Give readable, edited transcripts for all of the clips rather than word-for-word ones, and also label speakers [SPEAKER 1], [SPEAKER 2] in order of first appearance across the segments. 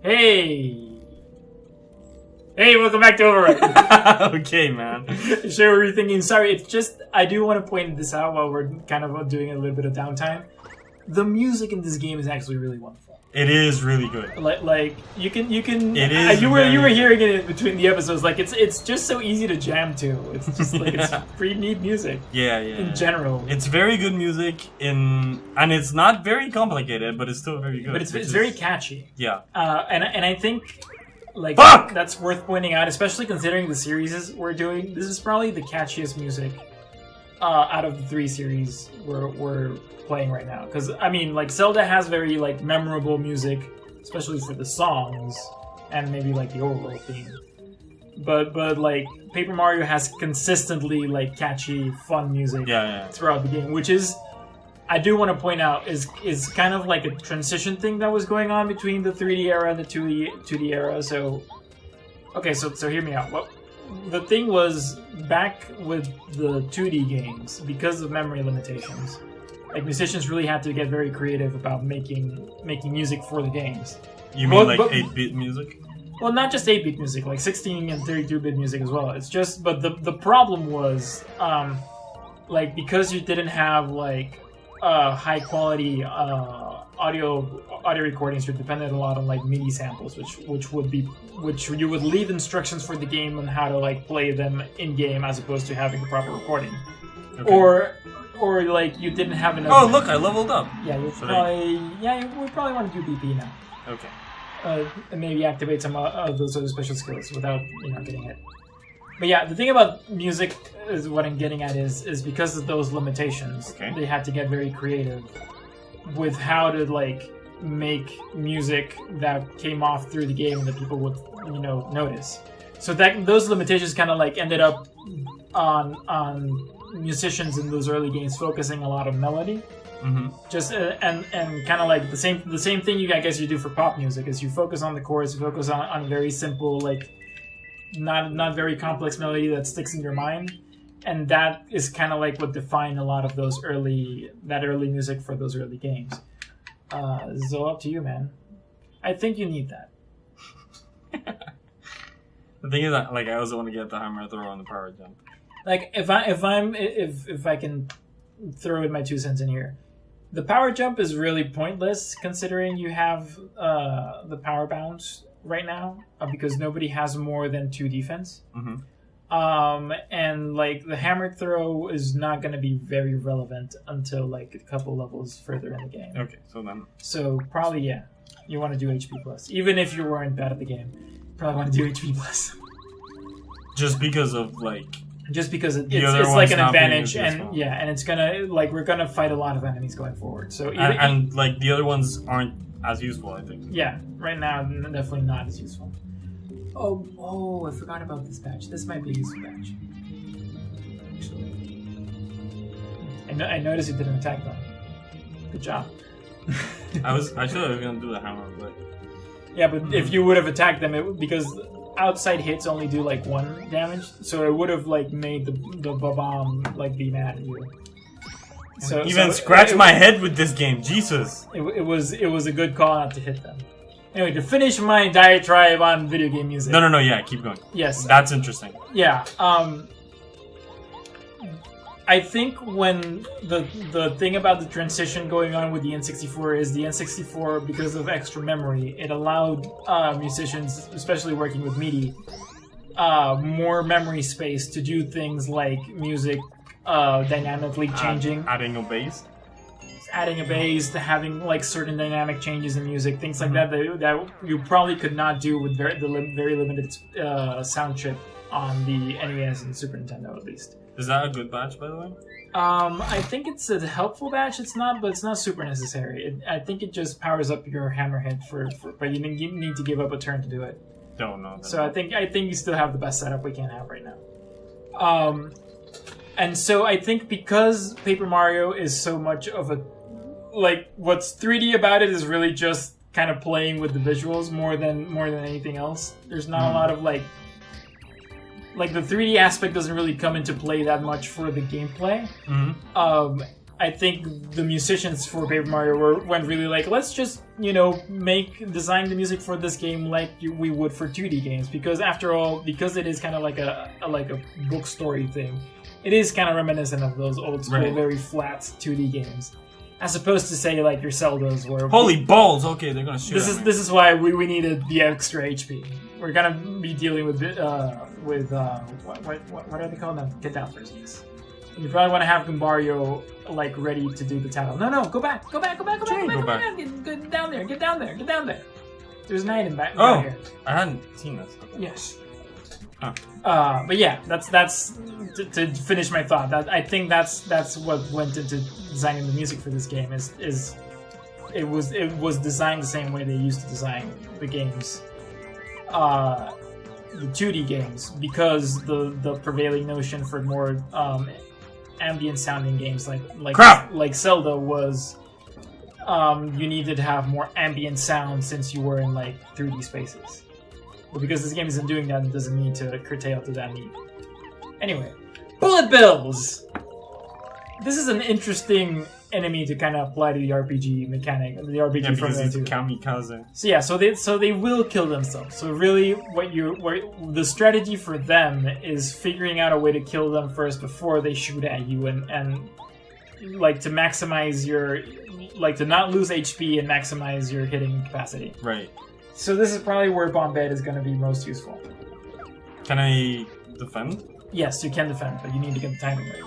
[SPEAKER 1] Hey! Hey, welcome back to OVERWRITE.
[SPEAKER 2] Okay, man.
[SPEAKER 1] Sure, we're rethinking. Sorry, it's just, I do want to point this out while we're kind of doing a little bit of downtime. The music in this game is actually really wonderful.
[SPEAKER 2] It is really good.
[SPEAKER 1] Like you can.
[SPEAKER 2] It is.
[SPEAKER 1] You were hearing it in between the episodes. Like it's just so easy to jam to. It's just like it's pretty neat music.
[SPEAKER 2] Yeah.
[SPEAKER 1] In general,
[SPEAKER 2] it's very good music and it's not very complicated, but it's still very good.
[SPEAKER 1] But it's very catchy.
[SPEAKER 2] Yeah.
[SPEAKER 1] And I think like that's worth pointing out, especially considering the series we're doing. This is probably the catchiest music out of the 3 series we're playing right now. Because I mean, like Zelda has very like memorable music, especially for the songs and maybe like the overall theme. But like Paper Mario has consistently like catchy, fun music throughout the game, which is, I do want to point out, is kind of like a transition thing that was going on between the 3D era and the 2D era. So, okay, so hear me out. What the thing was back with the 2D games, because of memory limitations, like musicians really had to get very creative about making music for the games.
[SPEAKER 2] You mean like 8-bit music?
[SPEAKER 1] Well, not just 8-bit music, like 16 and 32-bit music as well. It's just, but the problem was, like because you didn't have like high quality audio recordings, you're dependent a lot on like MIDI samples, which you would leave instructions for the game on how to like play them in game as opposed to having the proper recording. Okay. Or like you didn't have enough.
[SPEAKER 2] Oh, look, I leveled up.
[SPEAKER 1] Yeah, you would probably want to do BP now.
[SPEAKER 2] Okay.
[SPEAKER 1] And maybe activate some of those other special skills without getting hit. But yeah, the thing about music is what I'm getting at is because of those limitations, they had to get very creative with how to like make music that came off through the game and that people would notice. So that those limitations kind of like ended up on musicians in those early games focusing a lot on melody. Mm-hmm. Just and kind of like the same thing I guess you do for pop music is you focus on the chords, you focus on very simple, like not very complex melody that sticks in your mind, and that is kind of like what defined a lot of those early music for those early games. So up to you, man. I think you need that.
[SPEAKER 2] The thing is that like I also want to get the hammer throw on the power jump.
[SPEAKER 1] Like if I can throw in my 2 cents in here. The power jump is really pointless considering you have the power bounce right now because nobody has more than 2 defense. Mm-hmm. And like the hammer throw is not going to be very relevant until like a couple levels further in the game.
[SPEAKER 2] Okay,
[SPEAKER 1] so probably you want to do HP plus, even if you weren't bad at the game. You probably want to do HP plus.
[SPEAKER 2] Just because of like.
[SPEAKER 1] Just because it's like an advantage, and and it's gonna like we're gonna fight a lot of enemies going forward. So
[SPEAKER 2] and like the other ones aren't as useful, I think.
[SPEAKER 1] Yeah, right now definitely not as useful. Oh, I forgot about this badge. This might be a useful badge. Actually, I noticed you didn't attack them. Good job.
[SPEAKER 2] I said I was gonna do the hammer, but
[SPEAKER 1] but if you would have attacked them, because outside hits only do like 1 damage, so it would have like made the bomb like be mad at you. So
[SPEAKER 2] scratch my head with this game, Jesus!
[SPEAKER 1] It was a good call not to hit them. Anyway, to finish my diatribe on video game music.
[SPEAKER 2] No, yeah, keep going.
[SPEAKER 1] Yes,
[SPEAKER 2] that's interesting.
[SPEAKER 1] Yeah, I think when the thing about the transition going on with the N64 is the N64, because of extra memory, it allowed musicians, especially working with MIDI, more memory space to do things like music dynamically changing.
[SPEAKER 2] Adding a bass?
[SPEAKER 1] Adding a bass, to having like certain dynamic changes in music, things like that you probably could not do with very limited sound chip on the NES and Super Nintendo at least.
[SPEAKER 2] Is that a good badge, by the way?
[SPEAKER 1] I think it's a helpful badge. It's not super necessary. I think it just powers up your hammerhead but you need to give up a turn to do it.
[SPEAKER 2] Don't know.
[SPEAKER 1] So I think you still have the best setup we can have right now. And so I think because Paper Mario is so much of a like what's 3D about it is really just kind of playing with the visuals more than anything else. There's not a lot of like the 3D aspect doesn't really come into play that much for the gameplay. Mm-hmm. I think the musicians for Paper Mario went really like, let's just, design the music for this game like we would for 2D games, because after all, because it is kind of like a book story thing, it is kind of reminiscent of those old school, very flat 2D games, as opposed to say like your Zeldas where
[SPEAKER 2] holy balls. Okay, they're gonna shoot.
[SPEAKER 1] This is why we needed the extra HP. We're gonna be dealing with what are they called now? Get down first, please. You probably want to have Mario like ready to do the title. No, go back. Get down there. There's an item back here.
[SPEAKER 2] I hadn't seen this.
[SPEAKER 1] Yes.
[SPEAKER 2] Huh.
[SPEAKER 1] But yeah, that's to finish my thought. I think that's what went into designing the music for this game. Is it was designed the same way they used to design the games, the 2D games, because the prevailing notion for more ambient sounding games like Zelda was you needed to have more ambient sound since you were in like 3D spaces. But because this game isn't doing that, it doesn't need to curtail to that need. Anyway, bullet bills! This is an interesting enemy to kind of apply to the RPG mechanic, the RPG
[SPEAKER 2] because it's
[SPEAKER 1] too.
[SPEAKER 2] kamikaze.
[SPEAKER 1] So yeah, so they will kill themselves. So really, the strategy for them is figuring out a way to kill them first before they shoot at you, and like to maximize your, like to not lose HP and maximize your hitting capacity.
[SPEAKER 2] Right.
[SPEAKER 1] So this is probably where Bombette is going to be most useful.
[SPEAKER 2] Can I defend?
[SPEAKER 1] Yes, you can defend, but you need to get the timing right.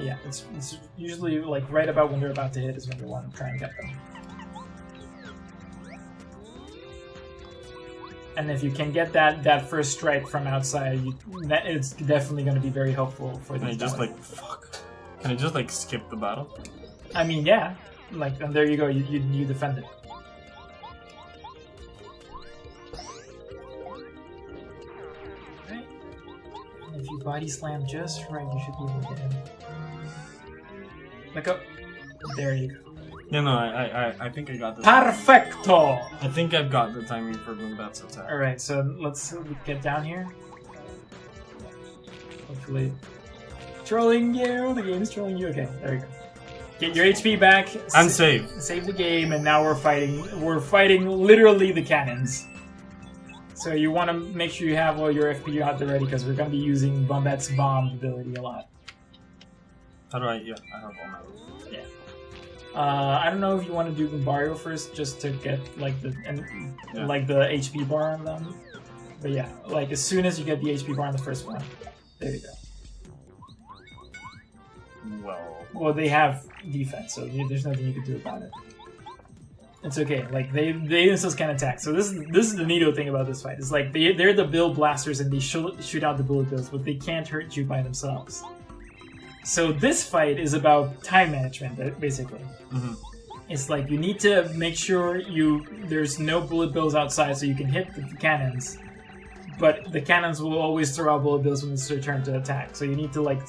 [SPEAKER 1] Yeah, it's usually like right about when they're about to hit is when you want to try and get them. And if you can get that first strike from outside, it's definitely going to be very helpful for these.
[SPEAKER 2] Can I just like skip the battle?
[SPEAKER 1] I mean, yeah. Like, and there you go. You defend it. Right. And if you body slam just right, you should be able to get him. Look up. There you go.
[SPEAKER 2] Yeah, no, I think I got this.
[SPEAKER 1] Perfecto!
[SPEAKER 2] I think I've got the timing for Bombatte's attack.
[SPEAKER 1] Alright, so let's get down here. Hopefully. Trolling you! The game's trolling you. Okay, there you go. Get your HP back.
[SPEAKER 2] And save.
[SPEAKER 1] Save the game, and now we're fighting. We're fighting literally the cannons. So you want to make sure you have all your FP out there ready, because we're going to be using Bombette's bomb ability a lot.
[SPEAKER 2] How do I? Yeah, I have all my.
[SPEAKER 1] Yeah. I don't know if you want to do Mario first, just to get like the HP bar on them. But yeah, like as soon as you get the HP bar on the first one, there you go. Well, they have defense, so there's nothing you can do about it. It's okay. Like they themselves can attack. So this is the neato thing about this fight. It's like they're the bill blasters and they shoot out the bullet bills, but they can't hurt you by themselves. So this fight is about time management, basically. Mm-hmm. It's like you need to make sure there's no bullet bills outside so you can hit the cannons, but the cannons will always throw out bullet bills when it's their turn to attack. So you need to like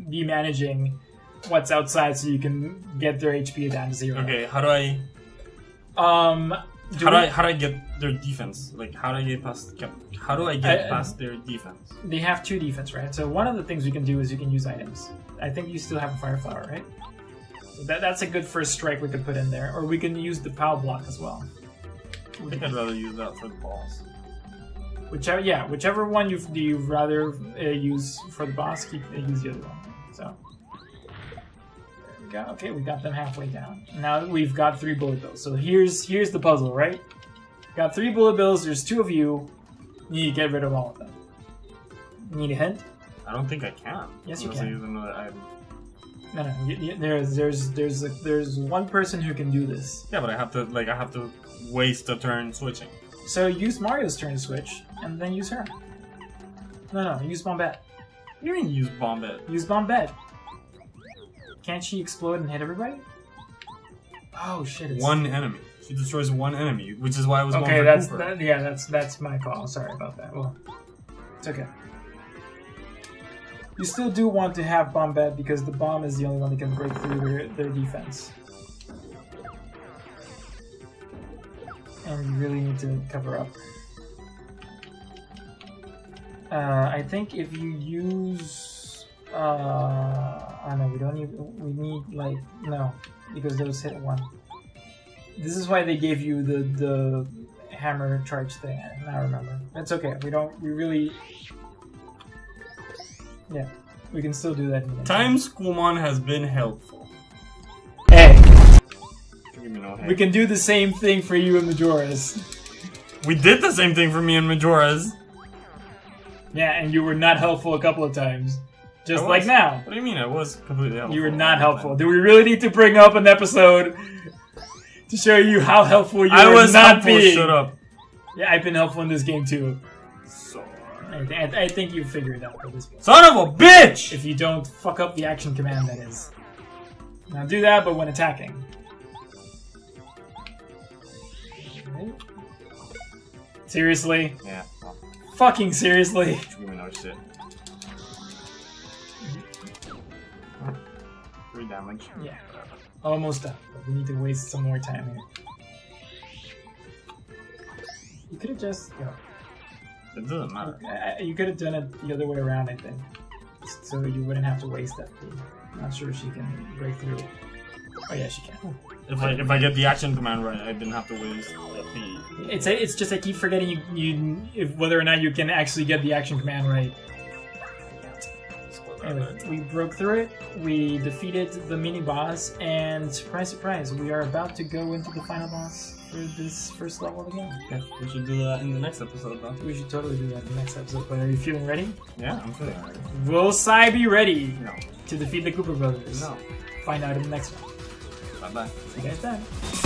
[SPEAKER 1] be managing what's outside so you can get their HP down to 0.
[SPEAKER 2] Okay, how do I? How do I get their defense? Like how do I get past? How do I get past their defense?
[SPEAKER 1] They have 2 defense, right? So one of the things we can do is you can use items. I think you still have a fire flower, right? So that's a good first strike we could put in there, or we can use the POW block as well.
[SPEAKER 2] I think I'd rather use that for the balls.
[SPEAKER 1] Whichever one you rather use for the boss, use the other one. So there we go. Okay, we got them halfway down. Now we've got 3 bullet bills. So here's the puzzle, right? Got 3 bullet bills. There's 2 of you. You need to get rid of all of them. Need a hint?
[SPEAKER 2] I don't think I can.
[SPEAKER 1] Yes, you
[SPEAKER 2] can.
[SPEAKER 1] can.
[SPEAKER 2] I use another item.
[SPEAKER 1] No. There's one person who can do this.
[SPEAKER 2] Yeah, but I have to waste a turn switching.
[SPEAKER 1] So use Mario's turn to switch, and then use her. No, use Bombette.
[SPEAKER 2] What do you mean use Bombette?
[SPEAKER 1] Use Bombette. Can't she explode and hit everybody? Oh shit! It's
[SPEAKER 2] one enemy. She destroys one enemy, which is why I was
[SPEAKER 1] okay.
[SPEAKER 2] going for Cooper.
[SPEAKER 1] That's my call. Sorry about that. Well, it's okay. You still do want to have Bombette because the bomb is the only one that can break through their defense. And you really need to cover up. I think if you use Oh no, we don't need. We need like no, because those hit 1. This is why they gave you the hammer charge thing. Now I remember. It's okay. We don't. We really. Yeah, we can still do that. In the
[SPEAKER 2] Time Schoolmon has been helpful.
[SPEAKER 1] Hey,
[SPEAKER 2] Hey.
[SPEAKER 1] we can do the same thing for you and Majora's.
[SPEAKER 2] We did the same thing for me and Majora's.
[SPEAKER 1] Yeah, and you were not helpful a couple of times. Just
[SPEAKER 2] I
[SPEAKER 1] like
[SPEAKER 2] was.
[SPEAKER 1] now.
[SPEAKER 2] What do you mean? I was completely helpful.
[SPEAKER 1] You were not helpful. Do we really need to bring up an episode to show you how helpful you
[SPEAKER 2] I
[SPEAKER 1] were
[SPEAKER 2] was
[SPEAKER 1] not
[SPEAKER 2] helpful.
[SPEAKER 1] being?
[SPEAKER 2] Shut up.
[SPEAKER 1] Yeah, I've been helpful in this game too.
[SPEAKER 2] Sorry.
[SPEAKER 1] I think you figured it out at this point.
[SPEAKER 2] Son of a bitch!
[SPEAKER 1] If you don't fuck up the action command, that is. Now do that, but when attacking. Okay. Seriously?
[SPEAKER 2] Yeah. Well,
[SPEAKER 1] Fucking seriously?
[SPEAKER 2] give me no shit. 3 damage.
[SPEAKER 1] Yeah. Almost done. But we need to waste some more time here. You could have just...
[SPEAKER 2] It doesn't matter.
[SPEAKER 1] You could have done it the other way around, I think. So you wouldn't have to waste that. I'm not sure she can break through. Oh yeah, she can.
[SPEAKER 2] If I get the action command right, I didn't have to waste the
[SPEAKER 1] It's just I keep forgetting whether or not you can actually get the action command right. Anyway, we broke through it, we defeated the mini-boss, and surprise, surprise, we are about to go into the final boss for this first level of the game.
[SPEAKER 2] Yeah, we should do that in the next episode, though.
[SPEAKER 1] We should totally do that in the next episode, but are you feeling ready?
[SPEAKER 2] Yeah, I'm feeling ready.
[SPEAKER 1] Will Sai be ready
[SPEAKER 2] No.
[SPEAKER 1] to defeat the Cooper Brothers?
[SPEAKER 2] No.
[SPEAKER 1] Find out in the next one.
[SPEAKER 2] Bye-bye.
[SPEAKER 1] See you guys then.